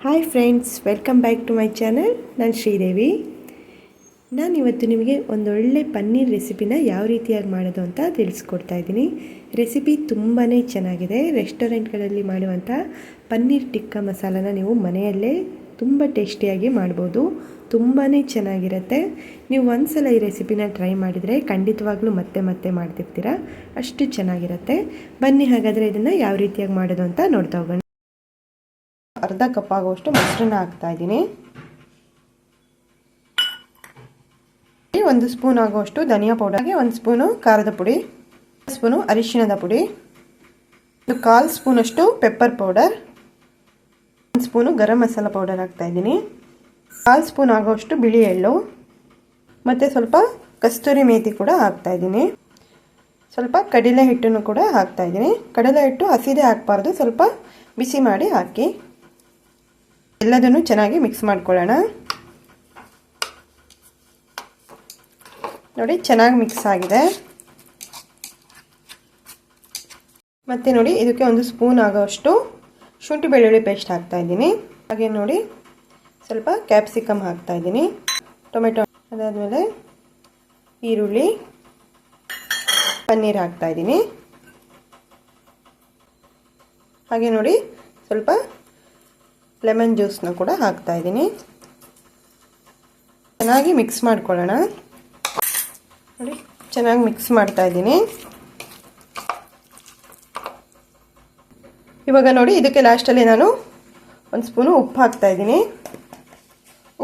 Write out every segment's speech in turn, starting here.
Hi friends, welcome back to my channel. ನಾನು ಶ್ರೀದೇವಿ. ನಾನಿವತ್ತು ನಿಮಗೆ ಒಂದೊಳ್ಳೆ ಪನ್ನೀರ್ ರೆಸಿಪಿನ ಯಾವ ರೀತಿಯಾಗಿ ಮಾಡೋದು ಅಂತ ತಿಳಿಸ್ಕೊಡ್ತಾ ಇದ್ದೀನಿ. ರೆಸಿಪಿ ತುಂಬಾ ಚೆನ್ನಾಗಿದೆ. ರೆಸ್ಟೋರೆಂಟ್ಗಳಲ್ಲಿ ಮಾಡುವಂಥ ಪನ್ನೀರ್ ಟಿಕ್ಕಾ ಮಸಾಲನ ನೀವು ಮನೆಯಲ್ಲೇ ತುಂಬ ಟೇಸ್ಟಿಯಾಗಿ ಮಾಡ್ಬೋದು. ತುಂಬಾ ಚೆನ್ನಾಗಿರುತ್ತೆ. ನೀವು ಒಂದ್ಸಲ ಈ ರೆಸಿಪಿನ ಟ್ರೈ ಮಾಡಿದರೆ ಖಂಡಿತವಾಗ್ಲೂ ಮತ್ತೆ ಮತ್ತೆ ಮಾಡ್ತಿರ್ತೀರ, ಅಷ್ಟು ಚೆನ್ನಾಗಿರುತ್ತೆ. ಬನ್ನಿ ಹಾಗಾದರೆ ಇದನ್ನು ಯಾವ ರೀತಿಯಾಗಿ ಮಾಡೋದು ಅಂತ ನೋಡ್ತಾ ಹೋಗೋಣ. ಅರ್ಧ ಕಪ್ ಆಗುವಷ್ಟು ಮೊಸರನ್ನ ಹಾಕ್ತಾ ಇದ್ದೀನಿ. 1 ಸ್ಪೂನ್ ಆಗುವಷ್ಟು ಧನಿಯಾ ಪೌಡರ್ಗೆ 1 ಸ್ಪೂನು ಖಾರದ ಪುಡಿ, 1 ಸ್ಪೂನು ಅರಿಶಿಣದ ಪುಡಿ, 1/4 ಸ್ಪೂನಷ್ಟು pepper powder, 1 spoon garam masala powder ಹಾಕ್ತಾ ಇದ್ದೀನಿ, 1/4 ಸ್ಪೂನ್ ಆಗುವಷ್ಟು ಬಿಳಿ ಎಳ್ಳು ಮತ್ತು ಸ್ವಲ್ಪ ಕಸ್ತೂರಿ ಮೇಥಿ ಕೂಡ ಹಾಕ್ತಾ ಇದ್ದೀನಿ. ಸ್ವಲ್ಪ ಕಡಲೆ ಹಿಟ್ಟನ್ನು ಕೂಡ ಹಾಕ್ತಾ ಇದ್ದೀನಿ. ಕಡಲೆ ಹಿಟ್ಟು ಹಸಿದೇ ಹಾಕಬಾರ್ದು, ಸ್ವಲ್ಪ ಬಿಸಿ ಮಾಡಿ ಹಾಕಿ. ಎಲ್ಲದನ್ನು ಚೆನ್ನಾಗಿ ಮಿಕ್ಸ್ ಮಾಡ್ಕೊಳ್ಳೋಣ. ನೋಡಿ, ಚೆನ್ನಾಗಿ ಮಿಕ್ಸ್ ಆಗಿದೆ. ಮತ್ತೆ ನೋಡಿ, ಇದಕ್ಕೆ 1 ಸ್ಪೂನ್ ಆಗೋಷ್ಟು ಶುಂಠಿ ಬೆಳ್ಳುಳ್ಳಿ ಪೇಸ್ಟ್ ಹಾಕ್ತಾ ಇದ್ದೀನಿ. ಹಾಗೆ ನೋಡಿ, ಸ್ವಲ್ಪ ಕ್ಯಾಪ್ಸಿಕಮ್ ಹಾಕ್ತಾ ಇದ್ದೀನಿ, ಟೊಮೆಟೊ, ಅದಾದಮೇಲೆ ಈರುಳ್ಳಿ, ಪನ್ನೀರ್ ಹಾಕ್ತಾ ಇದ್ದೀನಿ. ಹಾಗೆ ನೋಡಿ, ಸ್ವಲ್ಪ ಲೆಮನ್ ಜ್ಯೂಸ್ನ ಕೂಡ ಹಾಕ್ತಾ ಇದ್ದೀನಿ. ಚೆನ್ನಾಗಿ ಮಿಕ್ಸ್ ಮಾಡ್ಕೊಳ್ಳೋಣ. ನೋಡಿ, ಚೆನ್ನಾಗಿ ಮಿಕ್ಸ್ ಮಾಡ್ತಾ ಇದ್ದೀನಿ. ಇವಾಗ ನೋಡಿ, ಇದಕ್ಕೆ ಲಾಸ್ಟಲ್ಲಿ ನಾನು 1 ಸ್ಪೂನು ಉಪ್ಪು ಹಾಕ್ತಾ ಇದ್ದೀನಿ.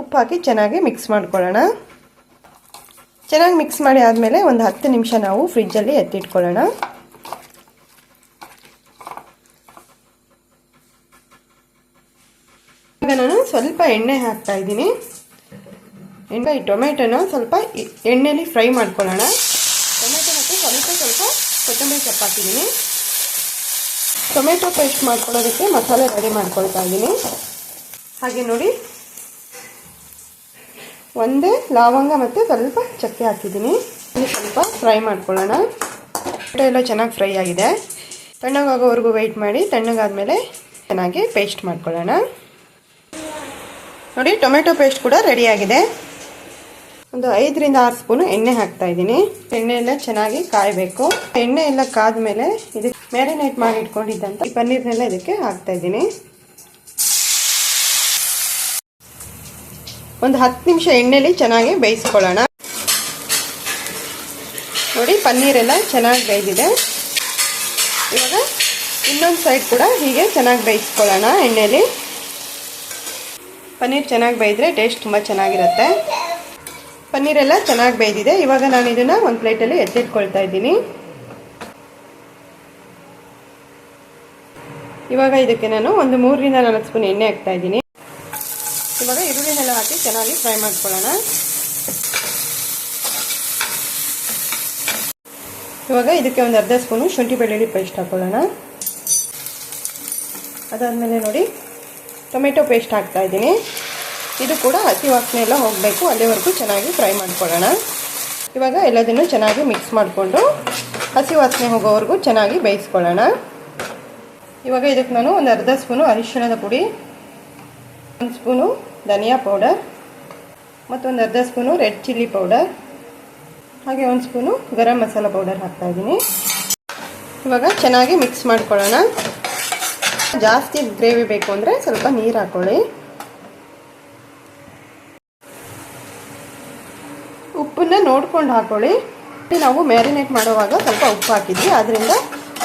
ಉಪ್ಪು ಹಾಕಿ ಚೆನ್ನಾಗಿ ಮಿಕ್ಸ್ ಮಾಡ್ಕೊಳ್ಳೋಣ. ಚೆನ್ನಾಗಿ ಮಿಕ್ಸ್ ಮಾಡಿ ಆದಮೇಲೆ ಒಂದು 10 ನಿಮಿಷ ನಾವು ಫ್ರಿಜ್ಜಲ್ಲಿ ಎತ್ತಿಟ್ಕೊಳ್ಳೋಣ. ಈಗ ನಾನು ಸ್ವಲ್ಪ ಎಣ್ಣೆ ಹಾಕ್ತಾ ಇದ್ದೀನಿ. ಈ ಟೊಮೆಟೊನ ಸ್ವಲ್ಪ ಎಣ್ಣೆಯಲ್ಲಿ ಫ್ರೈ ಮಾಡ್ಕೊಳ್ಳೋಣ. ಟೊಮೆಟೊ ಮತ್ತು ಸ್ವಲ್ಪ ಕೊತ್ತಂಬರಿ ಸೊಪ್ಪು ಹಾಕಿದ್ದೀನಿ. ಟೊಮೆಟೊ ಪೇಸ್ಟ್ ಮಾಡ್ಕೊಳ್ಳೋದಕ್ಕೆ ಮಸಾಲೆ ರೆಡಿ ಮಾಡ್ಕೊಳ್ತಾ ಇದ್ದೀನಿ. ಹಾಗೆ ನೋಡಿ, ಒಂದೇ ಲವಂಗ ಮತ್ತು ಸ್ವಲ್ಪ ಚಕ್ಕೆ ಹಾಕಿದ್ದೀನಿ. ಸ್ವಲ್ಪ ಫ್ರೈ ಮಾಡ್ಕೊಳ್ಳೋಣ. ಟೊಮೆಟೊ ಎಲ್ಲ ಚೆನ್ನಾಗಿ ಫ್ರೈ ಆಗಿದೆ. ತಣ್ಣಗಾಗೋವರೆಗೂ ವೆಯ್ಟ್ ಮಾಡಿ. ತಣ್ಣಗಾದ್ಮೇಲೆ ಚೆನ್ನಾಗಿ ಪೇಸ್ಟ್ ಮಾಡ್ಕೊಳ್ಳೋಣ. ನೋಡಿ, ಟೊಮೆಟೊ ಪೇಸ್ಟ್ ಕೂಡ ರೆಡಿಯಾಗಿದೆ. ಒಂದು 5 ರಿಂದ 6 ಸ್ಪೂನು ಎಣ್ಣೆ ಹಾಕ್ತಾ ಇದ್ದೀನಿ. ಎಣ್ಣೆ ಎಲ್ಲ ಚೆನ್ನಾಗಿ ಕಾಯಬೇಕು. ಎಣ್ಣೆ ಎಲ್ಲ ಕಾದ್ಮೇಲೆ ಇದಕ್ಕೆ ಮ್ಯಾರಿನೇಟ್ ಮಾಡಿ ಇಟ್ಕೊಂಡಿದ್ದಂಥ ಈ ಪನ್ನೀರ್ನೆಲ್ಲ ಇದಕ್ಕೆ ಹಾಕ್ತಾ ಇದ್ದೀನಿ. ಒಂದು 10 ನಿಮಿಷ ಎಣ್ಣೆಲಿ ಚೆನ್ನಾಗಿ ಬೇಯಿಸ್ಕೊಳ್ಳೋಣ. ನೋಡಿ, ಪನ್ನೀರೆಲ್ಲ ಚೆನ್ನಾಗಿ ಬೇಯ್ದಿದೆ. ಇವಾಗ ಇನ್ನೊಂದು ಸೈಡ್ ಕೂಡ ಹೀಗೆ ಚೆನ್ನಾಗಿ ಬೇಯಿಸ್ಕೊಳ್ಳೋಣ ಎಣ್ಣೆಲಿ. ಪನ್ನೀರ್ ಚೆನ್ನಾಗಿ ಬೇಯಿದ್ರೆ ಟೇಸ್ಟ್ ತುಂಬ ಚೆನ್ನಾಗಿರುತ್ತೆ. ಪನ್ನೀರೆಲ್ಲ ಚೆನ್ನಾಗಿ ಬೇಯ್ದಿದೆ. ಇವಾಗ ನಾನು ಇದನ್ನು ಒಂದು ಪ್ಲೇಟಲ್ಲಿ ಎತ್ತಿಟ್ಕೊಳ್ತಾ ಇದ್ದೀನಿ. ಇವಾಗ ಇದಕ್ಕೆ ನಾನು ಒಂದು 3 ರಿಂದ 4 ಸ್ಪೂನ್ ಎಣ್ಣೆ ಹಾಕ್ತಾ ಇದ್ದೀನಿ. ಇವಾಗ ಈರುಳ್ಳಿನೆಲ್ಲ ಹಾಕಿ ಚೆನ್ನಾಗಿ ಫ್ರೈ ಮಾಡ್ಕೊಳ್ಳೋಣ. ಇವಾಗ ಇದಕ್ಕೆ ಒಂದು ಅರ್ಧ ಸ್ಪೂನು ಶುಂಠಿ ಬೆಳ್ಳುಳ್ಳಿ ಪೇಸ್ಟ್ ಹಾಕೊಳ್ಳೋಣ. ಅದಾದಮೇಲೆ ನೋಡಿ, ಟೊಮೆಟೊ ಪೇಸ್ಟ್ ಹಾಕ್ತಾ ಇದ್ದೀನಿ. ಇದು ಕೂಡ ಹಸಿ ವಾಸನೆ ಎಲ್ಲ ಹೋಗಬೇಕು, ಅಲ್ಲಿವರೆಗೂ ಚೆನ್ನಾಗಿ ಫ್ರೈ ಮಾಡ್ಕೊಳ್ಳೋಣ. ಇವಾಗ ಎಲ್ಲದನ್ನು ಚೆನ್ನಾಗಿ ಮಿಕ್ಸ್ ಮಾಡಿಕೊಂಡು ಹಸಿ ವಾಸನೆ ಹೋಗೋವರೆಗೂ ಚೆನ್ನಾಗಿ ಬೇಯಿಸ್ಕೊಳ್ಳೋಣ. ಇವಾಗ ಇದಕ್ಕೆ ನಾನು ಒಂದು ಅರ್ಧ ಸ್ಪೂನು ಅರಿಶಿಣದ ಪುಡಿ, 1 ಸ್ಪೂನು ಧನಿಯಾ ಪೌಡರ್ ಮತ್ತು ಒಂದು ಅರ್ಧ ಸ್ಪೂನು ರೆಡ್ ಚಿಲ್ಲಿ ಪೌಡರ್, ಹಾಗೆ 1 ಸ್ಪೂನು ಗರಂ ಮಸಾಲ ಪೌಡರ್ ಹಾಕ್ತಾ ಇದ್ದೀನಿ. ಇವಾಗ ಚೆನ್ನಾಗಿ ಮಿಕ್ಸ್ ಮಾಡ್ಕೊಳ್ಳೋಣ. ಜಾಸ್ತಿ ಗ್ರೇವಿ ಬೇಕು ಅಂದರೆ ಸ್ವಲ್ಪ ನೀರು ಹಾಕೊಳ್ಳಿ. ಉಪ್ಪನ್ನ ನೋಡ್ಕೊಂಡು ಹಾಕೊಳ್ಳಿ. ನಾವು ಮ್ಯಾರಿನೇಟ್ ಮಾಡುವಾಗ ಸ್ವಲ್ಪ ಉಪ್ಪು ಹಾಕಿದ್ವಿ, ಆದ್ದರಿಂದ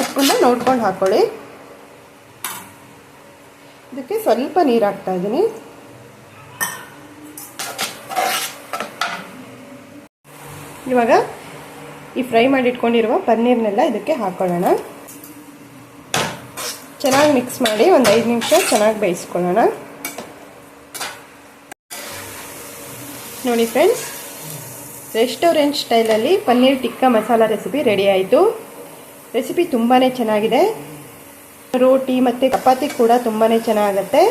ಉಪ್ಪನ್ನ ನೋಡ್ಕೊಂಡು ಹಾಕೊಳ್ಳಿ. ಇದಕ್ಕೆ ಸ್ವಲ್ಪ ನೀರು ಹಾಕ್ತಾ ಇದ್ದೀನಿ. ಇವಾಗ ಈ ಫ್ರೈ ಮಾಡಿ ಇಟ್ಕೊಂಡಿರುವ ಪನ್ನೀರ್ನೆಲ್ಲ ಇದಕ್ಕೆ ಹಾಕೊಳ್ಳೋಣ. ಚೆನ್ನಾಗಿ ಮಿಕ್ಸ್ ಮಾಡಿ ಒಂದು 5 ನಿಮಿಷ ಚೆನ್ನಾಗಿ ಬೇಯಿಸ್ಕೊಳ್ಳೋಣ. ನೋಡಿ ಫ್ರೆಂಡ್ಸ್, ರೆಸ್ಟೋರೆಂಟ್ ಸ್ಟೈಲಲ್ಲಿ ಪನ್ನೀರ್ ಟಿಕ್ಕಾ ಮಸಾಲ ರೆಸಿಪಿ ರೆಡಿ ಆಯಿತು. ರೆಸಿಪಿ ತುಂಬಾ ಚೆನ್ನಾಗಿದೆ. ರೋಟಿ ಮತ್ತು ಚಪಾತಿ ಕೂಡ ತುಂಬಾ ಚೆನ್ನಾಗುತ್ತೆ.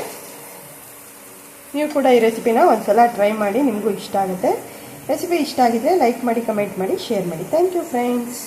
ನೀವು ಕೂಡ ಈ ರೆಸಿಪಿನ ಒಂದು ಸಲ ಟ್ರೈ ಮಾಡಿ, ನಿಮಗೂ ಇಷ್ಟ ಆಗುತ್ತೆ. ರೆಸಿಪಿ ಇಷ್ಟ ಆಗಿದ್ರೆ ಲೈಕ್ ಮಾಡಿ, ಕಮೆಂಟ್ ಮಾಡಿ, ಶೇರ್ ಮಾಡಿ. Thank you friends.